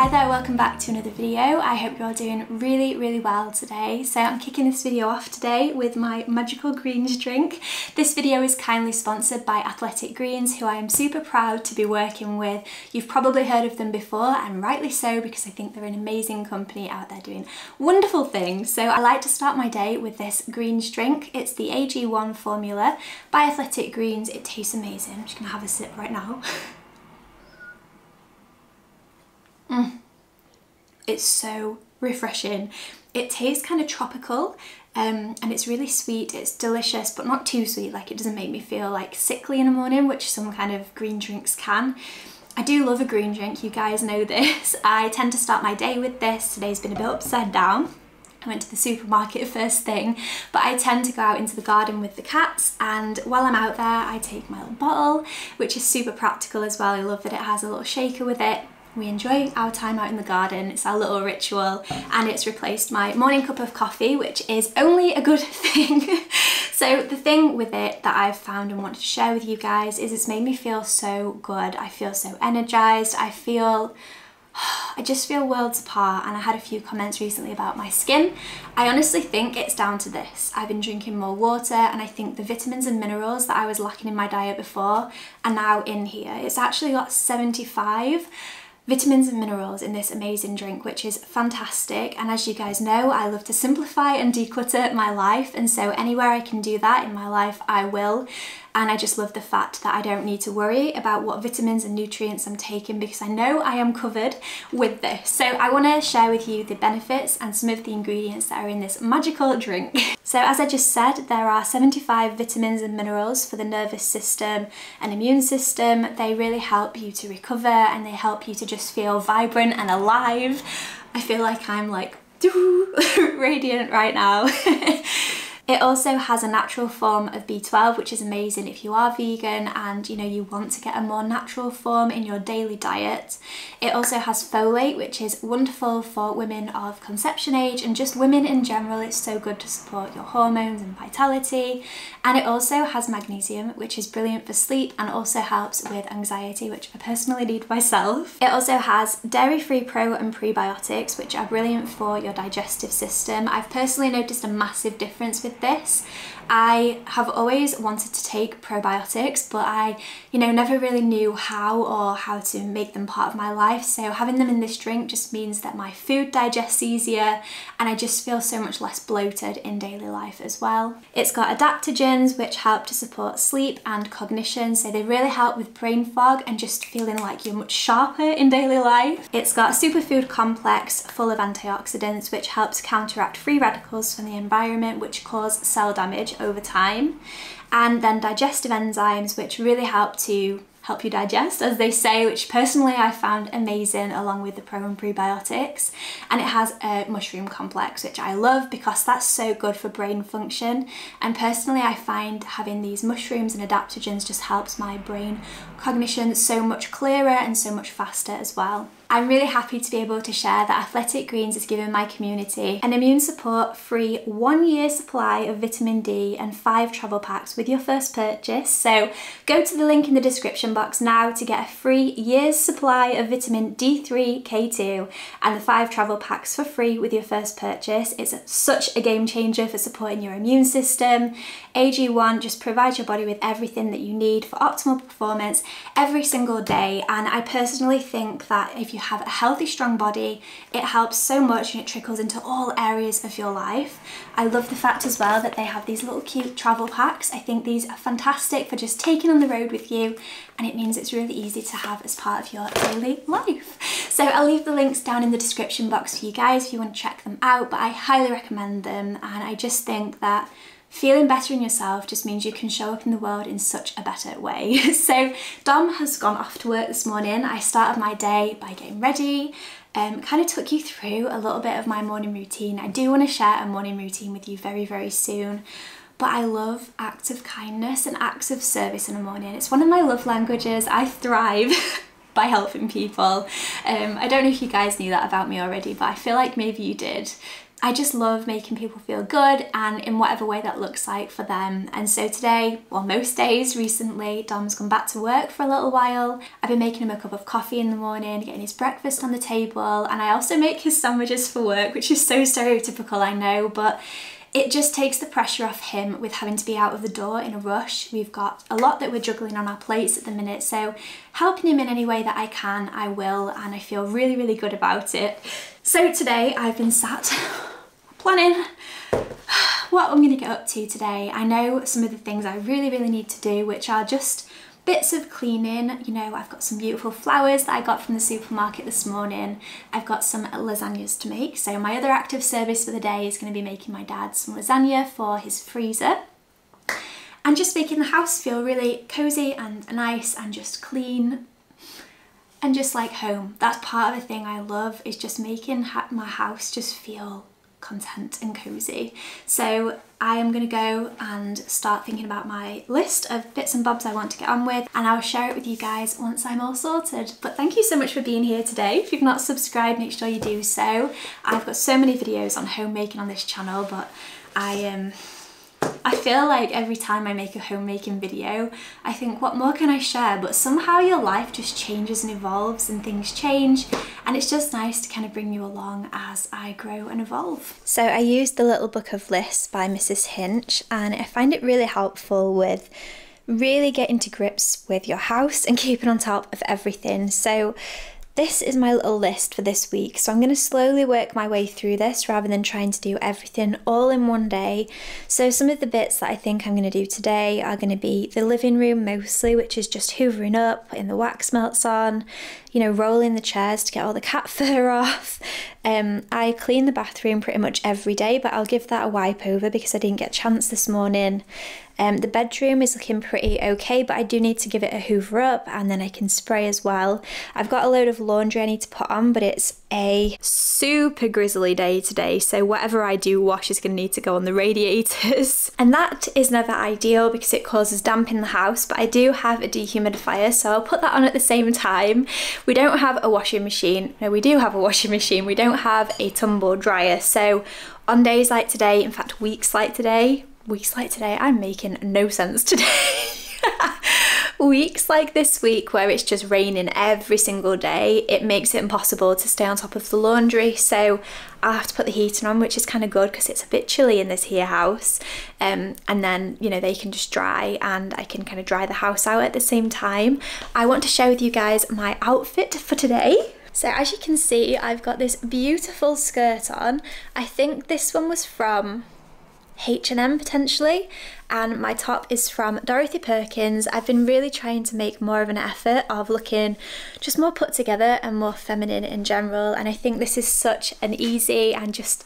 Hi there, welcome back to another video. I hope you're all doing really well today. So I'm kicking this video off today with my magical greens drink. This video is kindly sponsored by Athletic Greens, who I am super proud to be working with. You've probably heard of them before, and rightly so, because I think they're an amazing company out there doing wonderful things. So I like to start my day with this greens drink. It's the AG1 formula by Athletic Greens. It tastes amazing. I'm just gonna have a sip right now. It's so refreshing. It tastes kind of tropical and it's really sweet. It's delicious, but not too sweet. Like, it doesn't make me feel like sickly in the morning, which some kind of green drinks can. I do love a green drink, you guys know this. I tend to start my day with this. Today's been a bit upside down. I went to the supermarket first thing, but I tend to go out into the garden with the cats, and while I'm out there I take my little bottle, which is super practical as well. I love that it has a little shaker with it. We enjoy our time out in the garden. It's our little ritual, and it's replaced my morning cup of coffee, which is only a good thing. So the thing with it that I've found and wanted to share with you guys is it's made me feel so good. I feel so energized. I just feel worlds apart, and I had a few comments recently about my skin. I honestly think it's down to this. I've been drinking more water, and I think the vitamins and minerals that I was lacking in my diet before are now in here. It's actually got 75 vitamins and minerals in this amazing drink, which is fantastic. And as you guys know, I love to simplify and declutter my life, and so anywhere I can do that in my life, I will. And I just love the fact that I don't need to worry about what vitamins and nutrients I'm taking, because I know I am covered with this. So I want to share with you the benefits and some of the ingredients that are in this magical drink. So as I just said, there are 75 vitamins and minerals for the nervous system and immune system. They really help you to recover, and they help you to just feel vibrant and alive. I feel like I'm like radiant right now. It also has a natural form of B12, which is amazing if you are vegan and you want to get a more natural form in your daily diet. It also has folate, which is wonderful for women of conception age and just women in general. It's so good to support your hormones and vitality. And it also has magnesium, which is brilliant for sleep and also helps with anxiety, which I personally need myself. It also has dairy-free pro and prebiotics, which are brilliant for your digestive system. I've personally noticed a massive difference with this. I have always wanted to take probiotics, but I never really knew how to make them part of my life. So having them in this drink just means that my food digests easier, and I just feel so much less bloated in daily life as well. It's got adaptogens, which help to support sleep and cognition, so they really help with brain fog and just feeling like you're much sharper in daily life. It's got a superfood complex full of antioxidants, which helps counteract free radicals from the environment, which cause cell damage over time, and then digestive enzymes, which really help you digest, as they say, which personally I found amazing, along with the pro and prebiotics. And it has a mushroom complex, which I love because that's so good for brain function. And personally, I find having these mushrooms and adaptogens just helps my brain cognition so much clearer and so much faster as well. I'm really happy to be able to share that Athletic Greens is giving my community an immune support free 1-year supply of vitamin D and 5 travel packs with your first purchase. So go to the link in the description box now to get a free year's supply of vitamin D3, K2 and the 5 travel packs for free with your first purchase. It's such a game changer for supporting your immune system. AG1 just provides your body with everything that you need for optimal performance every single day, and I personally think that if you have a healthy, strong body, it helps so much and it trickles into all areas of your life. I love the fact as well that they have these little cute travel packs. I think these are fantastic for just taking on the road with you, and it means it's really easy to have as part of your daily life. So I'll leave the links down in the description box for you guys if you want to check them out, but I highly recommend them, and I just think that feeling better in yourself just means you can show up in the world in such a better way. So Dom has gone off to work this morning. I started my day by getting ready, kind of took you through a little bit of my morning routine. I do want to share a morning routine with you very soon, but I love acts of kindness and acts of service in the morning. It's one of my love languages. I thrive by helping people. I don't know if you guys knew that about me already, but I feel like maybe you did. I just love making people feel good, and in whatever way that looks like for them. And so today, well, most days recently, Dom's gone back to work for a little while. I've been making him a cup of coffee in the morning, getting his breakfast on the table, and I also make his sandwiches for work, which is so stereotypical, I know, but it just takes the pressure off him with having to be out of the door in a rush. We've got a lot that we're juggling on our plates at the minute, so helping him in any way that I can, I will, and I feel really, really good about it. So today I've been sat planning what I'm gonna get up to today. I know some of the things I really, really need to do, which are just bits of cleaning. You know, I've got some beautiful flowers that I got from the supermarket this morning. I've got some lasagnas to make. So my other active service for the day is going to be making my dad some lasagna for his freezer. And just making the house feel really cozy and nice and just clean and just like home. That's part of the thing I love, is just making my house just feel content and cozy. So I am going to go and start thinking about my list of bits and bobs I want to get on with, and I'll share it with you guys once I'm all sorted. But thank you so much for being here today. If you've not subscribed, make sure you do so. I've got so many videos on homemaking on this channel, but I feel like every time I make a homemaking video, I think, what more can I share? But somehow your life just changes and evolves and things change, and it's just nice to kind of bring you along as I grow and evolve. So I used the Little Book of Lists by Mrs. Hinch, and I find it really helpful with really getting to grips with your house and keeping on top of everything. So this is my little list for this week, so I'm going to slowly work my way through this rather than trying to do everything all in one day. So some of the bits that I think I'm going to do today are going to be the living room mostly, which is just hoovering up, putting the wax melts on, you know, rolling the chairs to get all the cat fur off. I clean the bathroom pretty much every day, but I'll give that a wipe over because I didn't get a chance this morning. The bedroom is looking pretty okay, but I do need to give it a hoover up, and then I can spray as well. I've got a load of laundry I need to put on, but it's a super grizzly day today, so whatever I do wash is going to need to go on the radiators. And that is never ideal because it causes damp in the house, but I do have a dehumidifier, so I'll put that on at the same time. We don't have a washing machine. No, we do have a washing machine. We don't have a tumble dryer, so on days like today, in fact weeks like today, I'm making no sense today. Weeks like this week where it's just raining every single day, it makes it impossible to stay on top of the laundry, so I'll have to put the heating on, which is kind of good because it's a bit chilly in this here house, and then, you know, they can just dry and I can kind of dry the house out at the same time. I want to share with you guys my outfit for today. So as you can see, I've got this beautiful skirt on. I think this one was from H&M potentially, and my top is from Dorothy Perkins. I've been really trying to make more of an effort of looking just more put together and more feminine in general, and I think this is such an easy and just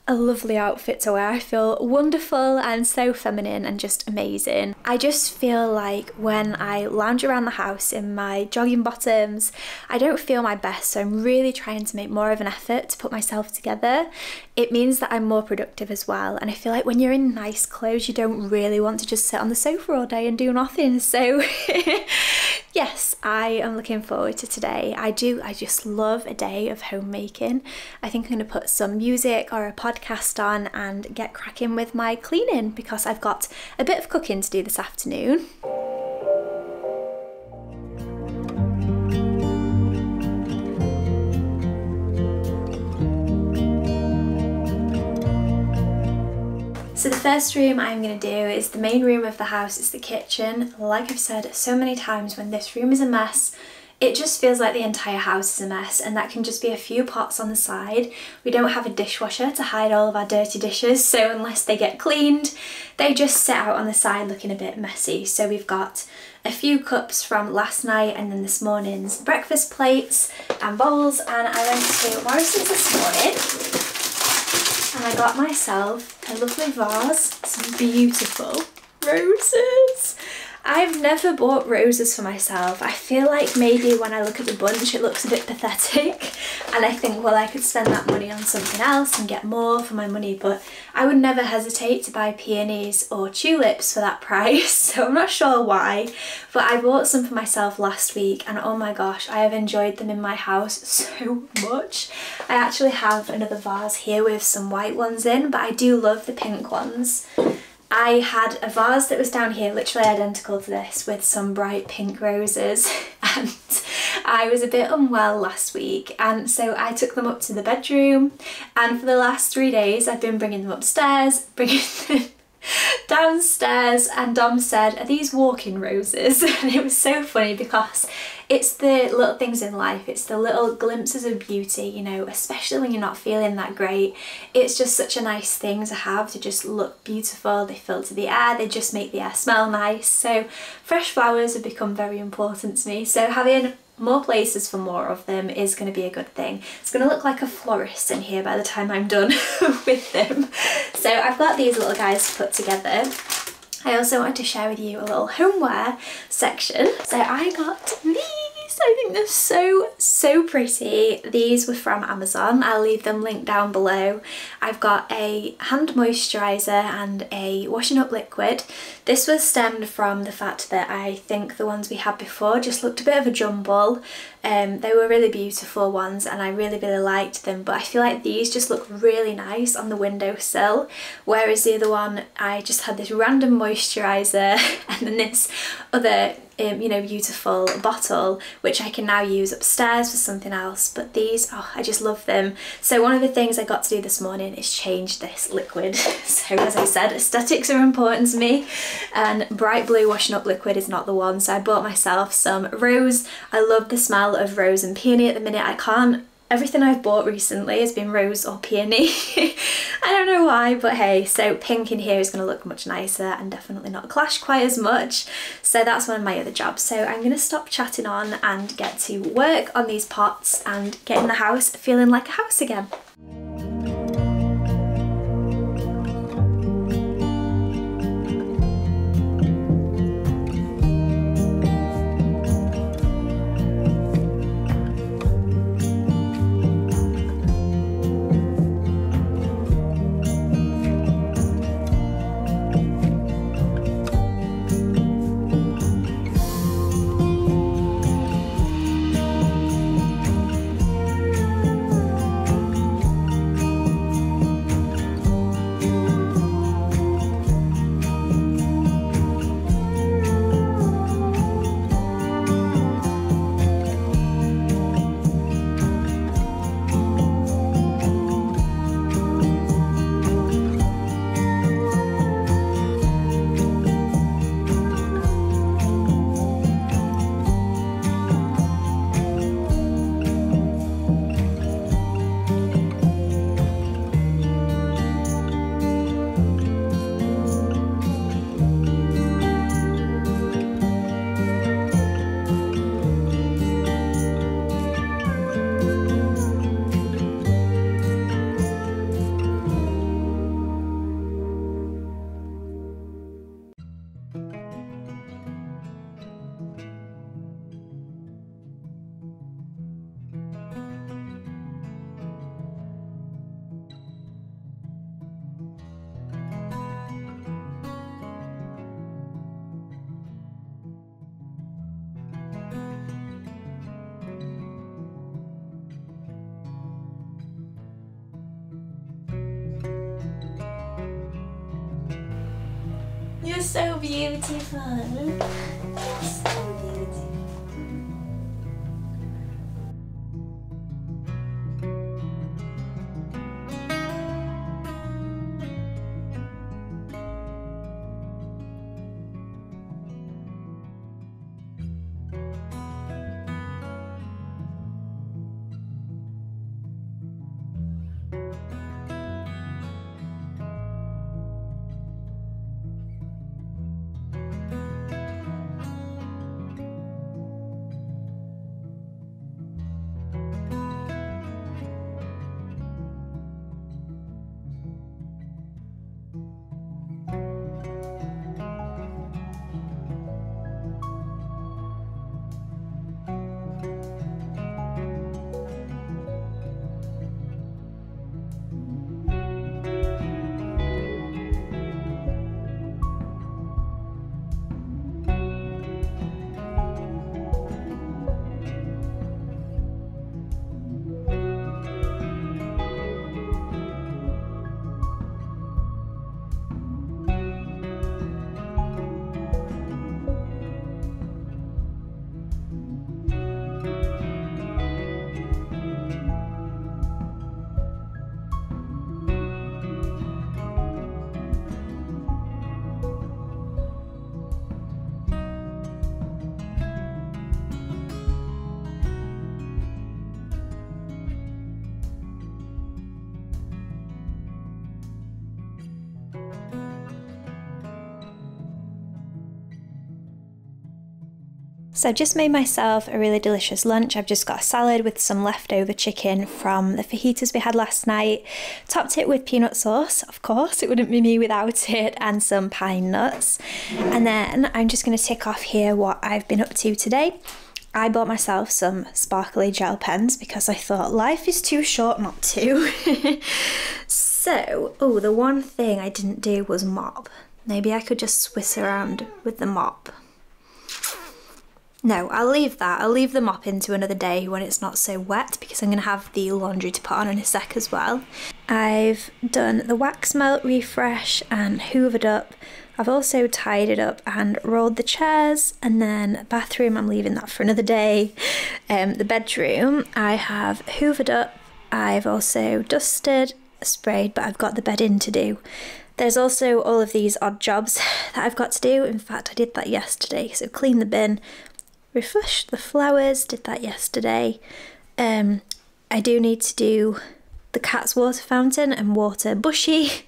a lovely outfit to wear. I feel wonderful and so feminine and just amazing. I just feel like when I lounge around the house in my jogging bottoms, I don't feel my best, so I'm really trying to make more of an effort to put myself together. It means that I'm more productive as well, and I feel like when you're in nice clothes, you don't really want to just sit on the sofa all day and do nothing, so yes, I am looking forward to today. I just love a day of homemaking. I think I'm going to put some music or a podcast on and get cracking with my cleaning because I've got a bit of cooking to do this afternoon. So the first room I'm going to do is the main room of the house. It's the kitchen. Like I've said so many times, when this room is a mess, it just feels like the entire house is a mess, and that can just be a few pots on the side. We don't have a dishwasher to hide all of our dirty dishes, so unless they get cleaned, they just sit out on the side looking a bit messy. So we've got a few cups from last night and then this morning's breakfast plates and bowls, and I went to Morrison's this morning and I got myself a lovely vase, some beautiful roses. I've never bought roses for myself. I feel like maybe when I look at the bunch it looks a bit pathetic and I think, well, I could spend that money on something else and get more for my money, but I would never hesitate to buy peonies or tulips for that price, so I'm not sure why. But I bought some for myself last week and oh my gosh, I have enjoyed them in my house so much. I actually have another vase here with some white ones in, but I do love the pink ones. I had a vase that was down here, literally identical to this, with some bright pink roses, and I was a bit unwell last week, and so I took them up to the bedroom, and for the last 3 days I've been bringing them upstairs, bringing them downstairs, and Dom said, "Are these walking roses?" And it was so funny because it's the little things in life, it's the little glimpses of beauty, you know, especially when you're not feeling that great. It's just such a nice thing to have, to just look beautiful. They filter the air, they just make the air smell nice. So fresh flowers have become very important to me, so having more places for more of them is going to be a good thing. It's going to look like a florist in here by the time I'm done with them. So I've got these little guys to put together. I also wanted to share with you a little homeware section. So I got these. I think they're so pretty. These were from Amazon. I'll leave them linked down below. I've got a hand moisturiser and a washing up liquid. This was stemmed from the fact that I think the ones we had before just looked a bit of a jumble. They were really beautiful ones and I really liked them, but I feel like these just look really nice on the windowsill, whereas the other one I just had this random moisturiser and then this other you know, beautiful bottle which I can now use upstairs for something else. But these, oh, I just love them. So one of the things I got to do this morning is change this liquid. So as I said, aesthetics are important to me and bright blue washing up liquid is not the one, so I bought myself some rose. I love the smell of rose and peony at the minute. Everything I've bought recently has been rose or peony. I don't know why, but hey, so pink in here is going to look much nicer and definitely not clash quite as much. So that's one of my other jobs. So I'm going to stop chatting on and get to work on these pots and get in the house feeling like a house again. You're so beautiful. You're so beautiful. So I've just made myself a really delicious lunch. I've just got a salad with some leftover chicken from the fajitas we had last night. Topped it with peanut sauce, of course, it wouldn't be me without it, and some pine nuts. And then I'm just going to tick off here what I've been up to today. I bought myself some sparkly gel pens because I thought life is too short not to. So, oh, the one thing I didn't do was mop. Maybe I could just Swiss around with the mop. No, I'll leave that. I'll leave the mop into another day when it's not so wet because I'm going to have the laundry to put on in a sec as well. I've done the wax melt refresh and hoovered up. I've also tidied up and rolled the chairs, and then bathroom, I'm leaving that for another day. The bedroom, I have hoovered up. I've also dusted, sprayed, but I've got the bed in to do. There's also all of these odd jobs that I've got to do. In fact, I did that yesterday. So clean the bin, refresh the flowers, did that yesterday. I do need to do the cat's water fountain and water Bushy,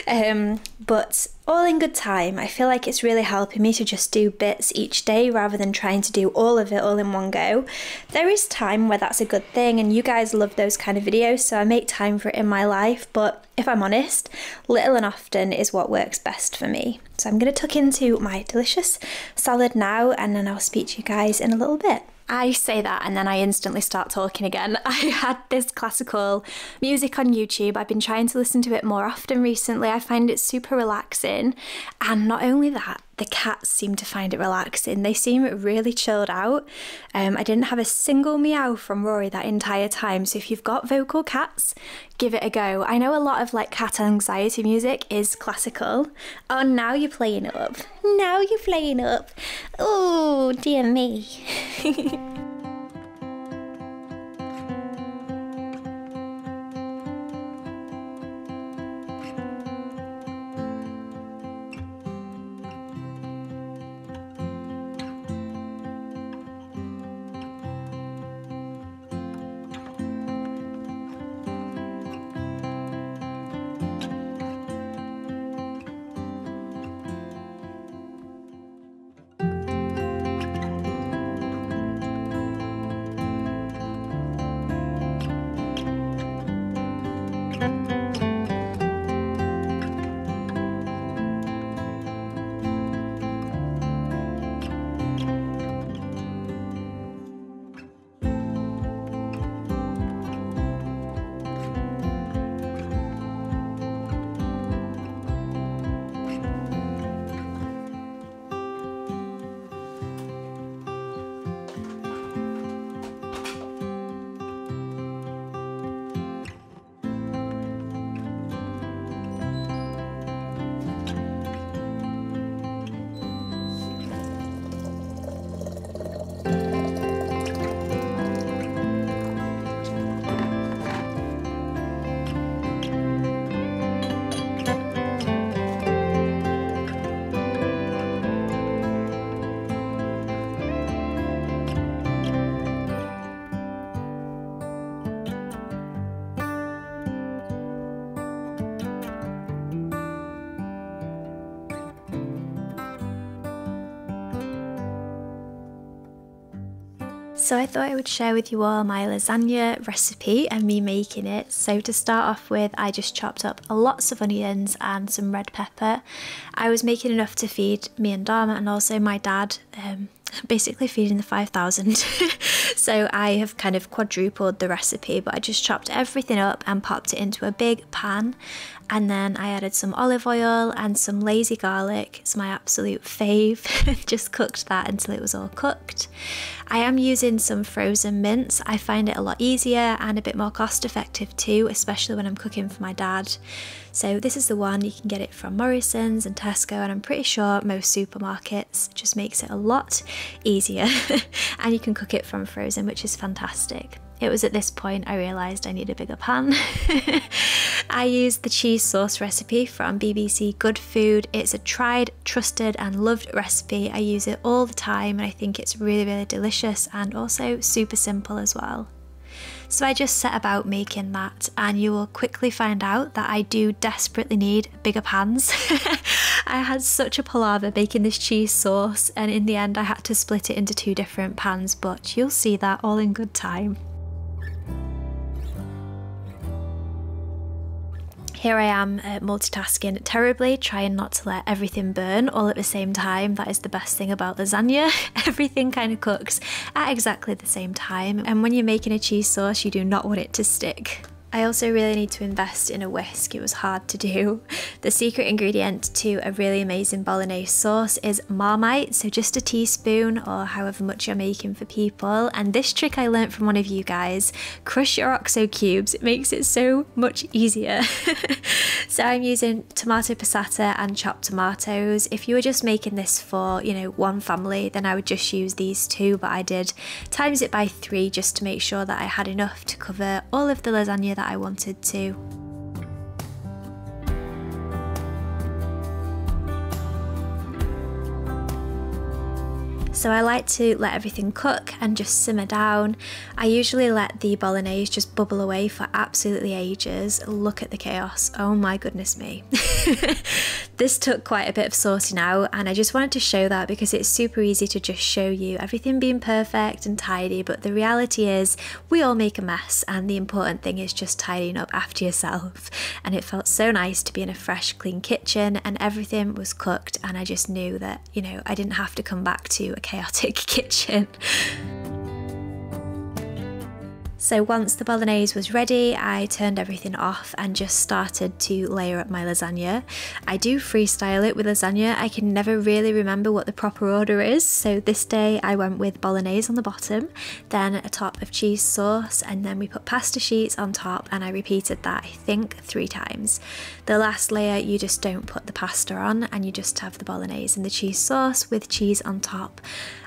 but all in good time. I feel like it's really helping me to just do bits each day rather than trying to do all of it all in one go. There is time where that's a good thing, and you guys love those kind of videos, so I make time for it in my life, but if I'm honest, little and often is what works best for me. So I'm going to tuck into my delicious salad now, and then I'll speak to you guys in a little bit. I say that and then I instantly start talking again. I had this classical music on YouTube. I've been trying to listen to it more often recently. I find it super relaxing, and not only that, the cats seem to find it relaxing. They seem really chilled out. I didn't have a single meow from Rory that entire time, so if you've got vocal cats, give it a go. I know a lot of like cat anxiety music is classical. Oh, now you're playing up. Now you're playing up. Oh, dear me. So I thought I would share with you all my lasagna recipe and me making it. So to start off with, I just chopped up lots of onions and some red pepper. I was making enough to feed me and Dharma and also my dad, basically feeding the 5,000. So I have kind of quadrupled the recipe, but I just chopped everything up and popped it into a big pan. And then I added some olive oil and some lazy garlic. It's my absolute fave. Just cooked that until it was all cooked. I am using some frozen mince. I find it a lot easier and a bit more cost effective too, especially when I'm cooking for my dad. So this is the one. You can get it from Morrison's and Tesco, and I'm pretty sure most supermarkets. It just makes it a lot easier. And you can cook it from frozen, which is fantastic. It was at this point I realised I need a bigger pan. I used the cheese sauce recipe from BBC Good Food. It's a tried, trusted and loved recipe. I use it all the time and I think it's really, really delicious and also super simple as well. So I just set about making that, and you will quickly find out that I do desperately need bigger pans. I had such a palaver making this cheese sauce, and in the end I had to split it into 2 different pans, but you'll see that all in good time. Here I am multitasking terribly, trying not to let everything burn all at the same time. That is the best thing about lasagna. Everything kind of cooks at exactly the same time, and when you're making a cheese sauce you do not want it to stick. I also really need to invest in a whisk. It was hard to do. The secret ingredient to a really amazing bolognese sauce is Marmite, so just a teaspoon or however much you're making for people. And this trick I learnt from one of you guys: crush your OXO cubes. It makes it so much easier. So I'm using tomato passata and chopped tomatoes. If you were just making this for, you know, one family, then I would just use these 2, but I did times it by 3 just to make sure that I had enough to cover all of the lasagna that I wanted to. So I like to let everything cook and just simmer down. I usually let the bolognese just bubble away for absolutely ages. Look at the chaos. Oh my goodness me. This took quite a bit of sorting out, and I just wanted to show that because it's super easy to just show you everything being perfect and tidy, but the reality is we all make a mess, and the important thing is just tidying up after yourself. And it felt so nice to be in a fresh, clean kitchen and everything was cooked, and I just knew that, you know, I didn't have to come back to a chaotic kitchen. So once the bolognese was ready, I turned everything off and just started to layer up my lasagna. I do freestyle it with lasagna. I can never really remember what the proper order is, so this day I went with bolognese on the bottom, then a top of cheese sauce, and then we put pasta sheets on top, and I repeated that I think 3 times. The last layer you just don't put the pasta on, and you just have the bolognese and the cheese sauce with cheese on top.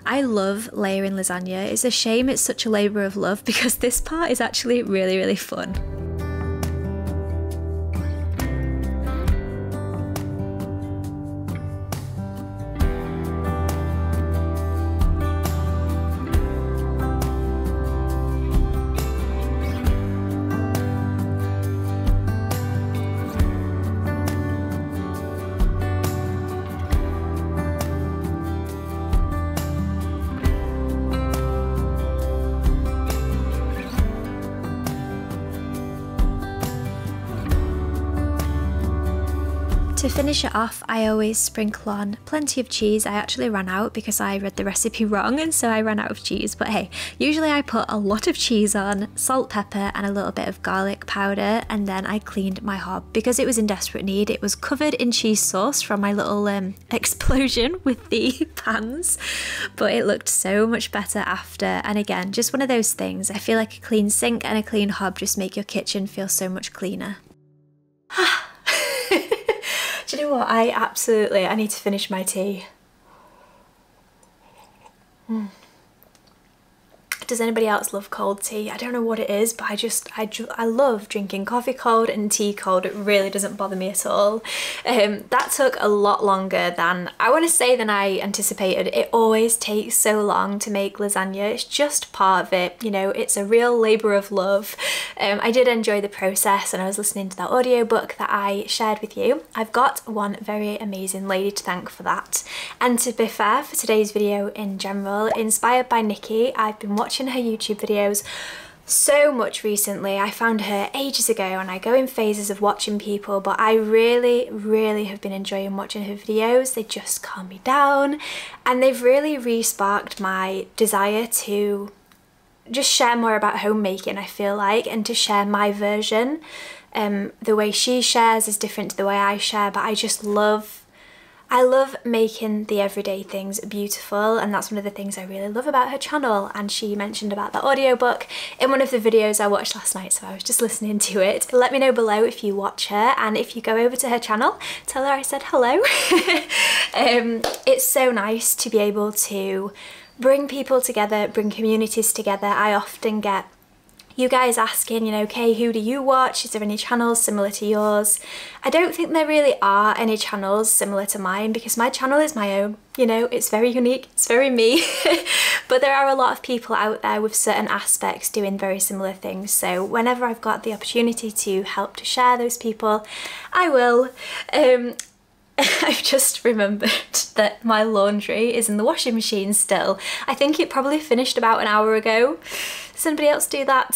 I love layering lasagna. It's a shame it's such a labour of love because this part is actually really, really fun. To finish it off, I always sprinkle on plenty of cheese. I actually ran out because I read the recipe wrong, and so I ran out of cheese, but hey, usually I put a lot of cheese on, salt, pepper, and a little bit of garlic powder, and then I cleaned my hob because it was in desperate need. It was covered in cheese sauce from my little explosion with the pans, but it looked so much better after. And again, just one of those things. I feel like a clean sink and a clean hob just make your kitchen feel so much cleaner. Do you know what? I need to finish my tea. Does anybody else love cold tea? I don't know what it is, but I love drinking coffee cold and tea cold. It really doesn't bother me at all. That took a lot longer than I anticipated. It always takes so long to make lasagna. It's just part of it, you know, it's a real labour of love. I did enjoy the process, and I was listening to that audiobook that I shared with you. I've got one very amazing lady to thank for that. And to be fair, for today's video in general, inspired by Nikki, I've been watching her YouTube videos so much recently. I found her ages ago, and I go in phases of watching people, but I really have been enjoying watching her videos. They just calm me down, and they've really re-sparked my desire to just share more about homemaking, I feel like, and to share my version. The way she shares is different to the way I share, but I love making the everyday things beautiful, and that's one of the things I really love about her channel. And she mentioned about the audiobook in one of the videos I watched last night, so I was just listening to it. Let me know below if you watch her, and if you go over to her channel, tell her I said hello. It's so nice to be able to bring people together, bring communities together. I often get You guys asking, you know, Kay, who do you watch? Is there any channels similar to yours? I don't think there really are any channels similar to mine because my channel is my own. You know, it's very unique, it's very me. But there are a lot of people out there with certain aspects doing very similar things. So whenever I've got the opportunity to help to share those people, I will. I've just remembered that my laundry is in the washing machine still. I think it probably finished about an hour ago. Does anybody else do that?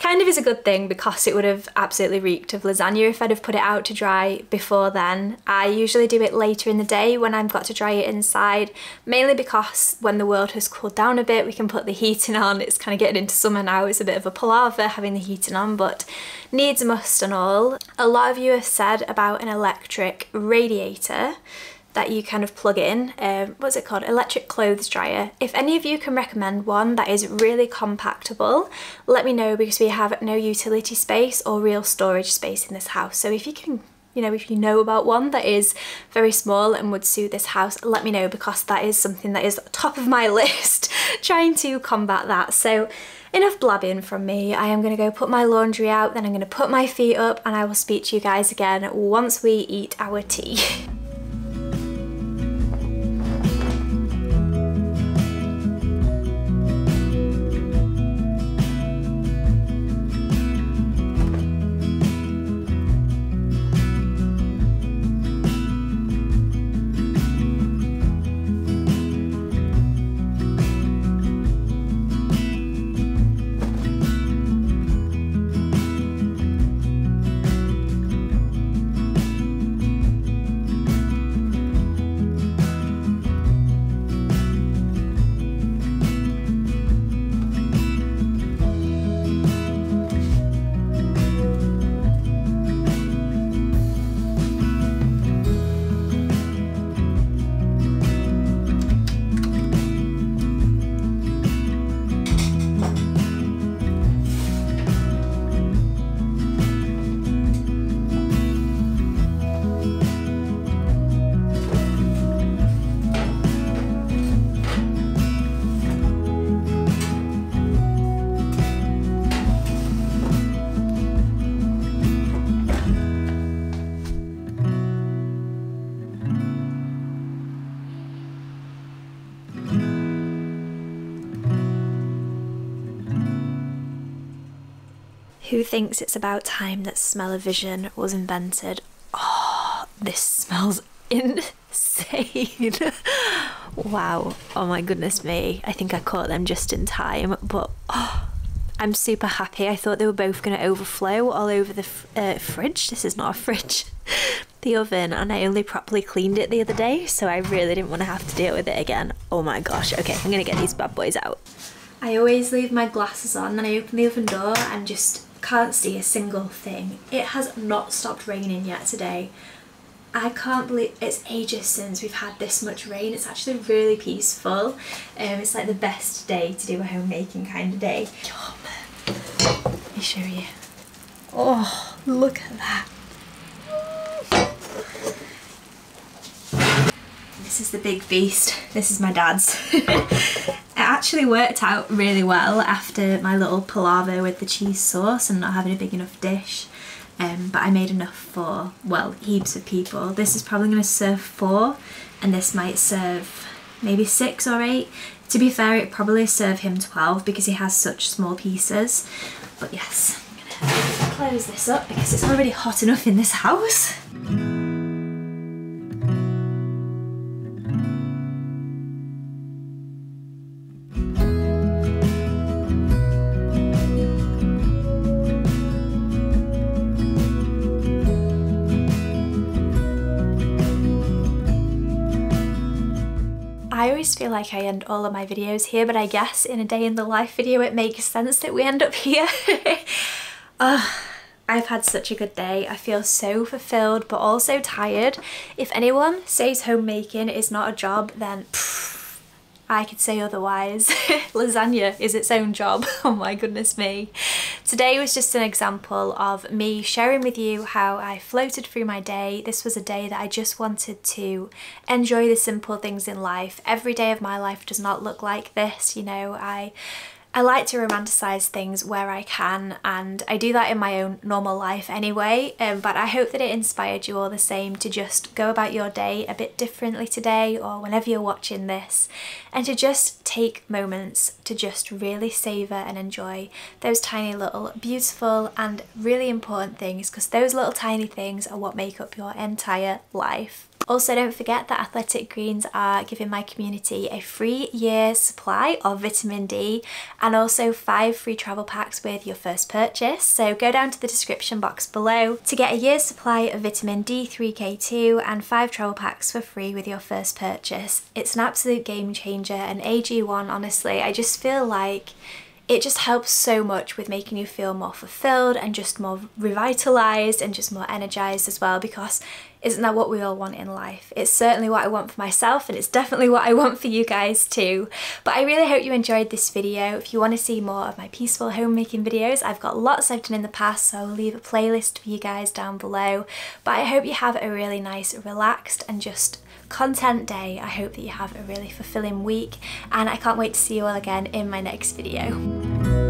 Kind of is a good thing because it would have absolutely reeked of lasagna if I'd have put it out to dry before then. I usually do it later in the day when I've got to dry it inside, mainly because when the world has cooled down a bit we can put the heating on. It's kind of getting into summer now, it's a bit of a palaver having the heating on, but needs a must and all. A lot of you have said about an electric radiator that you kind of plug in, what's it called, electric clothes dryer. If any of you can recommend one that is really compactable, let me know because we have no utility space or real storage space in this house. So if you can, you know, if you know about one that is very small and would suit this house, let me know because that is something that is top of my list, trying to combat that. So enough blabbing from me. I am gonna go put my laundry out, then I'm gonna put my feet up and I will speak to you guys again once we eat our tea. Who thinks it's about time that smell-o-vision was invented? Oh, this smells insane. Wow, oh my goodness me. I think I caught them just in time, but oh, I'm super happy. I thought they were both going to overflow all over the fridge. This is not a fridge. The oven, and I only properly cleaned it the other day, so I really didn't want to have to deal with it again. Oh my gosh. Okay, I'm going to get these bad boys out. I always leave my glasses on, then I open the oven door and just can't see a single thing. It has not stopped raining yet today. I can't believe it's ages since we've had this much rain. It's actually really peaceful. It's like the best day to do a homemaking kind of day. Oh man, let me show you. Oh, look at that. This is the big beast. This is my dad's. It actually worked out really well after my little palaver with the cheese sauce and not having a big enough dish. But I made enough for, well, heaps of people. This is probably going to serve 4 and this might serve maybe 6 or 8. To be fair, it probably serve him 12 because he has such small pieces. But yes, I'm going to close this up because it's already hot enough in this house. I always feel like I end all of my videos here, but I guess in a day in the life video it makes sense that we end up here. I've had such a good day. I feel so fulfilled but also tired. If anyone says homemaking is not a job, then I could say otherwise. Lasagna is its own job. Oh my goodness me. Today was just an example of me sharing with you how I floated through my day. This was a day that I just wanted to enjoy the simple things in life. Every day of my life does not look like this, you know. I I like to romanticize things where I can, and I do that in my own normal life anyway, but I hope that it inspired you all the same to just go about your day a bit differently today or whenever you're watching this, and to just take moments to just really savour and enjoy those tiny little beautiful and really important things, because those little tiny things are what make up your entire life. Also, don't forget that Athletic Greens are giving my community a free year's supply of vitamin D and also 5 free travel packs with your first purchase. So go down to the description box below to get a year's supply of vitamin D3K2 and 5 travel packs for free with your first purchase. It's an absolute game changer, and AG1, honestly, I just feel like it just helps so much with making you feel more fulfilled and just more revitalized and just more energized as well, because isn't that what we all want in life? It's certainly what I want for myself, and it's definitely what I want for you guys too. But I really hope you enjoyed this video. If you want to see more of my peaceful homemaking videos, I've got lots I've done in the past, so I'll leave a playlist for you guys down below. But I hope you have a really nice, relaxed and just content day. I hope that you have a really fulfilling week, and I can't wait to see you all again in my next video.